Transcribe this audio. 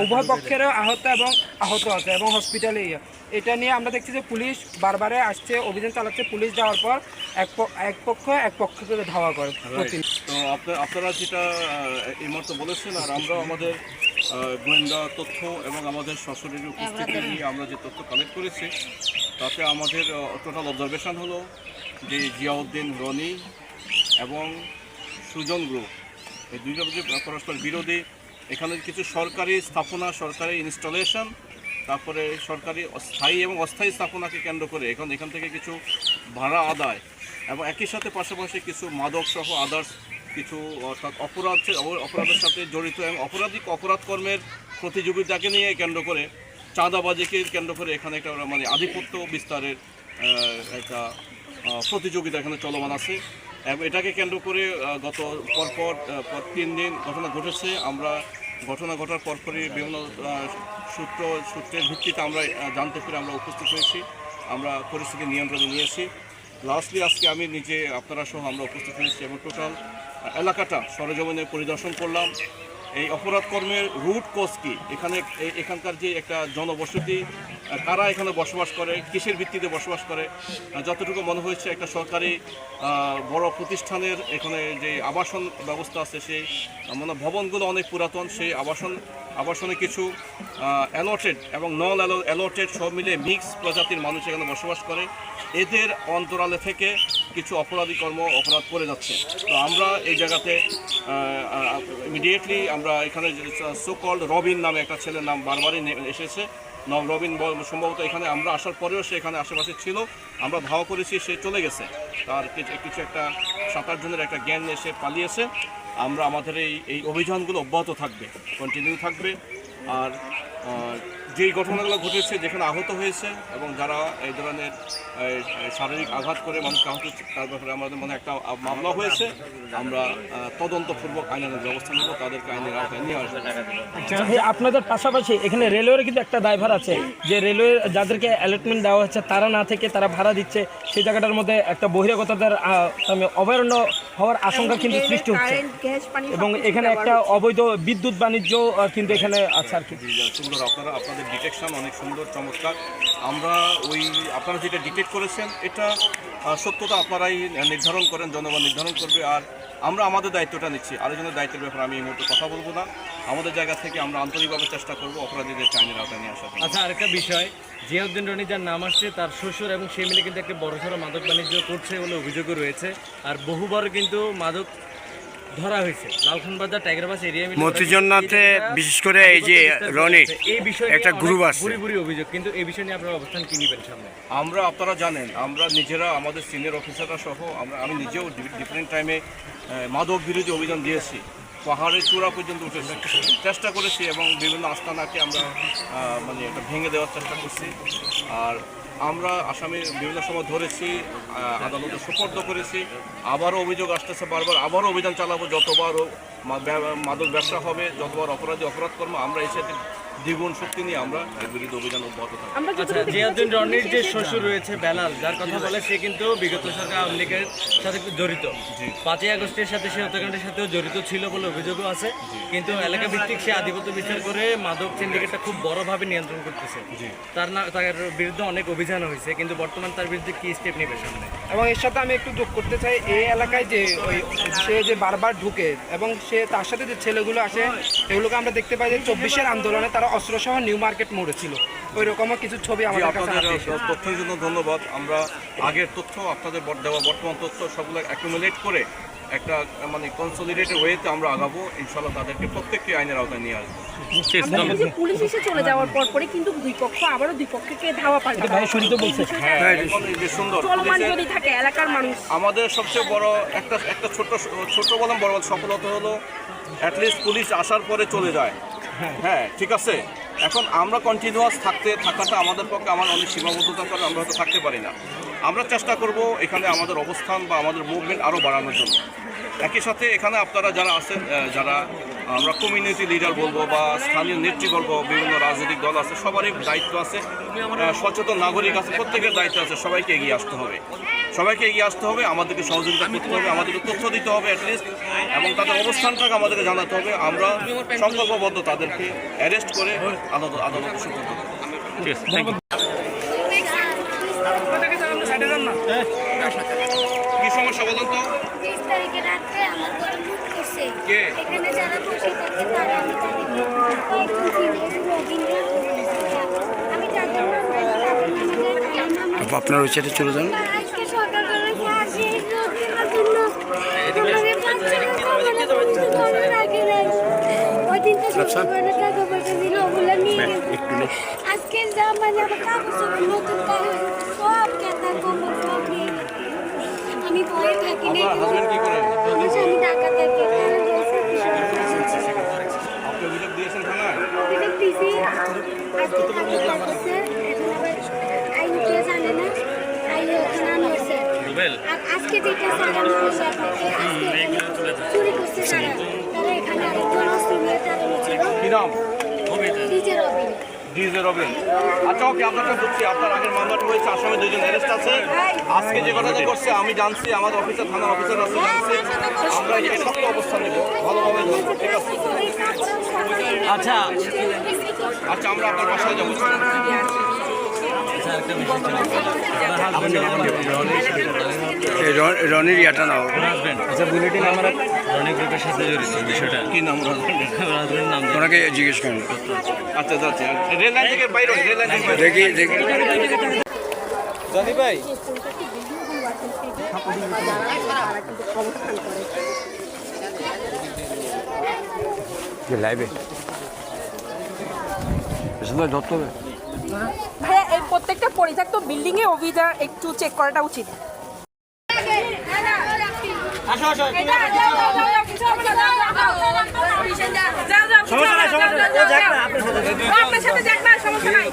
উভয় পক্ষেরও আহত আছে এবং হসপিটালে এটা নিয়ে আমরা দেখছি যে পুলিশ বারবারে আসছে, অভিযান চালাচ্ছে। পুলিশ যাওয়ার পর এক পক্ষকে ধাওয়া করে। তো আপনারা যেটা এই মুহূর্তে বলেছেন, আর আমরা আমাদের গোয়েন্দা তথ্য এবং আমাদের সশরীর উপস্থিতি নিয়ে আমরা যে তথ্য কালেক্ট করেছি, তাতে আমাদের টোটাল অবজারভেশন হলো যে জিয়াউদ্দিন রনি এবং সুজন গ্রুপ, এই দুইটা যে পরস্পর বিরোধী। এখানে কিছু সরকারি স্থাপনা, সরকারি ইনস্টলেশন, তারপরে সরকারি স্থায়ী এবং অস্থায়ী স্থাপনাকে কেন্দ্র করে এখান থেকে কিছু ভাড়া আদায় এবং একই সাথে পাশাপাশি কিছু মাদক সহ আদার্স কিছু অর্থাৎ অপরাধের সাথে জড়িত এবং অপরাধ কর্মের প্রতিযোগিতাকে নিয়ে কেন্দ্র করে, চাঁদাবাজিকে কেন্দ্র করে এখানে একটা মানে আধিপত্য বিস্তারের একটা প্রতিযোগিতা এখানে চলমান আছে। এবং এটাকে কেন্দ্র করে গত পরপর 3 দিন ঘটনা ঘটেছে। আমরা ঘটনা ঘটার পরপরই বিভিন্ন সূত্রের ভিত্তিতে আমরা জানতে পেরে আমরা উপস্থিত হয়েছি, আমরা পরিস্থিতি নিয়ন্ত্রণে নিয়েছি। লাস্টলি আজকে আমি নিজে আপনারা সহ আমরা উপস্থিত হয়েছি এবং টোটাল এলাকাটা সরেজমিনে পরিদর্শন করলাম। এই অপরাধ কর্মের রুট কজ কী, এখানকার যে একটা জনবসতি, কারা এখানে বসবাস করে, কিসের ভিত্তিতে বসবাস করে। যতটুকু মনে হয়েছে একটা সরকারি বড় প্রতিষ্ঠানের এখানে যে আবাসন ব্যবস্থা আছে, সেই মানে ভবনগুলো অনেক পুরাতন। সেই আবাসনে কিছু অ্যালটেড এবং নন অ্যালটেড সব মিলে মিক্স প্রজাতির মানুষ এখানে বসবাস করে। এদের অন্তরালে থেকে কিছু অপরাধ করে যাচ্ছে। তো আমরা এই জায়গাতে ইমিডিয়েটলি আমরা এখানে সো কল্ড রবিন নামে একটা ছেলের নাম বারবারই এসেছে। রবিন সম্ভবত এখানে আমরা আসার পরেও সে এখানে আশেপাশে ছিল, আমরা ধাওয়া করেছি, সে চলে গেছে। তার কিছু একটা 7-8 জনের একটা গ্যাং এসে পালিয়েছে। আমরা আমাদের এই অভিযানগুলো অব্যাহত থাকবে, কন্টিনিউ থাকবে। আর যেই ঘটনাগুলো ঘটেছে, যেখানে আহত হয়েছে এবং যারা এই ধরনের শারীরিক আঘাত করে মানুষকে আহত হচ্ছে, তার ব্যাপারে আমাদের মনে একটা মামলা হয়েছে। আমরা তদন্তপূর্বক আইনের ব্যবস্থা নেব, তাদেরকে আইনের আওতায় নিয়ে আসবো। আপনাদের পাশাপাশি এখানে রেলওয়ের কিন্তু একটা দায়ভার আছে, যে রেলওয়ে যাদেরকে অ্যালটমেন্ট দেওয়া হচ্ছে তারা না থেকে তারা ভাড়া দিচ্ছে, সেই জায়গাটার মধ্যে একটা বহিরাগতদের অভয়ারণ্য হওয়ার আশঙ্কা কিন্তু সৃষ্টি হচ্ছে এবং এখানে একটা অবৈধ বিদ্যুৎ বাণিজ্য কিন্তু এখানে আছে আর কি। সুন্দর, আপনাদের ডিটেকশন অনেক সুন্দর, চমৎকার। আমরা আপনারা যেটা ডিটেক্ট করেছেন, এটা সত্যতা আপনারাই নির্ধারণ করেন, জনগণ নির্ধারণ করবে। আর আমরা আমাদের দায়িত্বটা নিচ্ছি, আরেকজনের দায়িত্বের ব্যাপারে আমি এই মুহূর্তে কথা বলবো না। আমাদের জায়গা থেকে আমরা আন্তরিকভাবে চেষ্টা করবো অপরাধীদের আইনের আওতায় নিয়ে আসার। আচ্ছা, আরেকটা বিষয়, জিয়াউদ্দিন রনি যার নাম আসছে, তার শ্বশুর এবং সে মিলে কিন্তু একটা বড়সড় মাদক বাণিজ্য করছে বলে অভিযোগও রয়েছে। আর বহুবার কিন্তু মাদক ধরা হয়েছে লালখান বাজার টাইগারবাস এরিয়া মতিজন্নাথে, বিশেষ করে এই যে রনি এই বিষয়ে একটা গ্রুপ আছে, বুড়ি অভিযোগ। কিন্তু এই বিষয় নিয়ে আপনার অবস্থান কি নেবেন সামনে? আপনারা জানেন, আমরা নিজেরা আমাদের সিনিয়র অফিসাররা সহ আমি নিজেও ডিফারেন্ট টাইমে মাদক বিরোধী অভিযান দিয়েছি, পাহাড়ের চূড়া পর্যন্ত উঠেছি, চেষ্টা করেছি এবং বিভিন্ন আস্তানাকে আমরা মানে একটা ভেঙে দেওয়ার চেষ্টা করছি। আর আমরা আসামি বিভিন্ন সময় ধরেছি, আদালতে সুপর্দ করেছি। আবারও অভিযোগ আসতেছে বারবার, আবারও অভিযান চালাবো। যতবার মাদক ব্যবসা হবে, যতবার অপরাধ কর্ম, আমরা এসে দ্বিগুণ শক্তি নিয়ে আমরা এর বিরুদ্ধে অভিযান অব্যাহত থাকবো। আচ্ছা, জিয়াউদ্দিন রনির যে শ্বশুর রয়েছে বেলাল, যার কথা বলে, সে কিন্তু বিগত সরকার আওয়ামী লীগের সাথে জড়িত। 5ই আগস্টের সাথে সে হত্যাকাণ্ডের সাথেও জড়িত ছিল বলে অভিযোগও আছে। কিন্তু এলাকা ভিত্তিক সে আধিপত্য বিচার করে মাদক সিন্ডিকেটটা খুব বড়ভাবে নিয়ন্ত্রণ করতেছে। তার বিরুদ্ধে অনেক অভিযান হয়েছে, কিন্তু বর্তমান তার বিরুদ্ধে কি স্টেপ নেবে সামনে? এবং এর সাথে আমি একটু যোগ করতে চাই, এই এলাকায় যে সে যে বারবার ঢুকে এবং সে তার সাথে যে ছেলেগুলো আসে, এগুলোকে আমরা দেখতে পাই যে 24-এর আন্দোলনে তারা অস্ত্রসহ নিউ মার্কেট মোড়ে ছিল। ওই রকমও কিছু ছবি আমাদের কাছে আছে। তথ্যের জন্য ধন্যবাদ। আমরা আগের তথ্য, আপনাদের দেওয়া বর্তমান তথ্য সবগুলো অ্যাকুমুলেট করে একটা মানে কনসলিডেটেড ওয়েতে আমরা আগাবো। ইনশাআল্লাহ তাদেরকে প্রত্যেকটি আইনের আওতায় নিয়ে আসবো। পুলিশ এসে চলে যাওয়ার পরে কিন্তু দুই পক্ষ আবারও দুই পক্ষকে ধাওয়া পাল্টা। হ্যাঁ, সুন্দর যদি থাকে এলাকার মানুষ। আমাদের সবচেয়ে বড় একটা ছোট বললাম বড় সফলতা হলো অ্যাটলিস্ট পুলিশ আসার পরে চলে যায়। হ্যাঁ, ঠিক আছে। এখন আমরা কন্টিনিউয়াস থাকাটা আমাদের পক্ষে অনেক সীমাবদ্ধতার কারণে আমরা হয়তো থাকতে পারি না। আমরা চেষ্টা করব এখানে আমাদের অবস্থান বা আমাদের মুভমেন্ট আরও বাড়ানোর জন্য। একই সাথে এখানে আপনারা যারা আছেন, যারা আমরা কমিউনিটি লিডার বলবো বা স্থানীয় নেতৃবর্গ, বিভিন্ন রাজনৈতিক দল আছে, সবারই দায়িত্ব আছে, সচেতন নাগরিক আছে, প্রত্যেকের দায়িত্ব আছে। সবাইকে এগিয়ে আসতে হবে, সবাইকে এগিয়ে আসতে হবে, আমাদেরকে সহযোগিতা করতে হবে, আমাদেরকে তথ্য দিতে হবে অ্যাটলিস্ট, এবং তাদের অবস্থানটাকে আমাদেরকে জানাতে হবে। আমরা সংকল্পবদ্ধ তাদেরকে অ্যারেস্ট করে আদালতে সুপর্দ করব। ঠিক আছে, থ্যাংক ইউ। কি সমস্যা বলুন তো? 30 তারিখে রাত্রে আমার ঘরে লুট করছে। কে? এখানে যারা বসে থাকে তারা আমি তাদেরকে কয়েকজন চিনি, রবীন্দ্র, আমি তাদের নাম জানি না। আপনার ওই সাইডে চলে যান। আজকে সকালবেলা আসে রোগীর জন্য আমাদের বাচ্চারা কোনো ঘরে রাখে নাই। ওই দিন তো সকালবেলা টাকা পয়সা দিল, ওগুলো নিয়ে গেছে। আজকে যা মানে আমার কাগজ নতুন কাগজ সব কেতা কম্বল সব নিয়ে গেছে। আমি ভয়ে থাকি না। হাজবেন্ড কি করেন? আমি স্বামী ঢাকা থেকে আপনি অভিযোগ দিয়েছেন থানায়? অভিযোগ দিয়েছি। আজকে থাকতে পারতেছে, এখন আবার আইনকে জানে না, আইন ওখানে আনছে। আর আজকে যেটা সারানো হয়েছে আপনাকে, আজকে এখানে চুরি করছে তারা এখানে আরেকজন অস্ত্র নিয়ে দাঁড়ানো ছিল। কি নাম? ডিজে রবিন। ডিজে রবিন। আচ্ছা, ওকে, আপনাকে বলছি, আপনার আগের মামলাটা হয়েছে, আসামে 2 জন অ্যারেস্ট আছে। আজকে যে ঘটনাটা করছে আমি জানছি, আমাদের অফিসার, থানার অফিসার আছে, জানছি। আমরা এই শক্ত অবস্থান নেব, ভালোভাবে নেব, ঠিক আছে? আচ্ছা আচ্ছা, আমরা আপনার বাসায় যাবো। এই রনির ইয়াটা নাও। আচ্ছা, বুলেটিন আমার রনি গ্রুপের সাথে জড়িত বিষয়টা। কি নাম হাজবেন্ডের? হাজবেন্ড নাম ওনাকে জিজ্ঞেস করেন। আচ্ছা, যাচ্ছি। রেল লাইন থেকে বাইরে, রেল লাইন থেকে বাইরে। দেখি দেখি জানি ভাই লাইভে ধরতে হবে। ভাইয়া এই প্রত্যেকটা পরিত্যক্ত বিল্ডিং এ অভিযান একটু চেক করাটা উচিত। আপনার সাথে যাক না, সমস্যা নাই।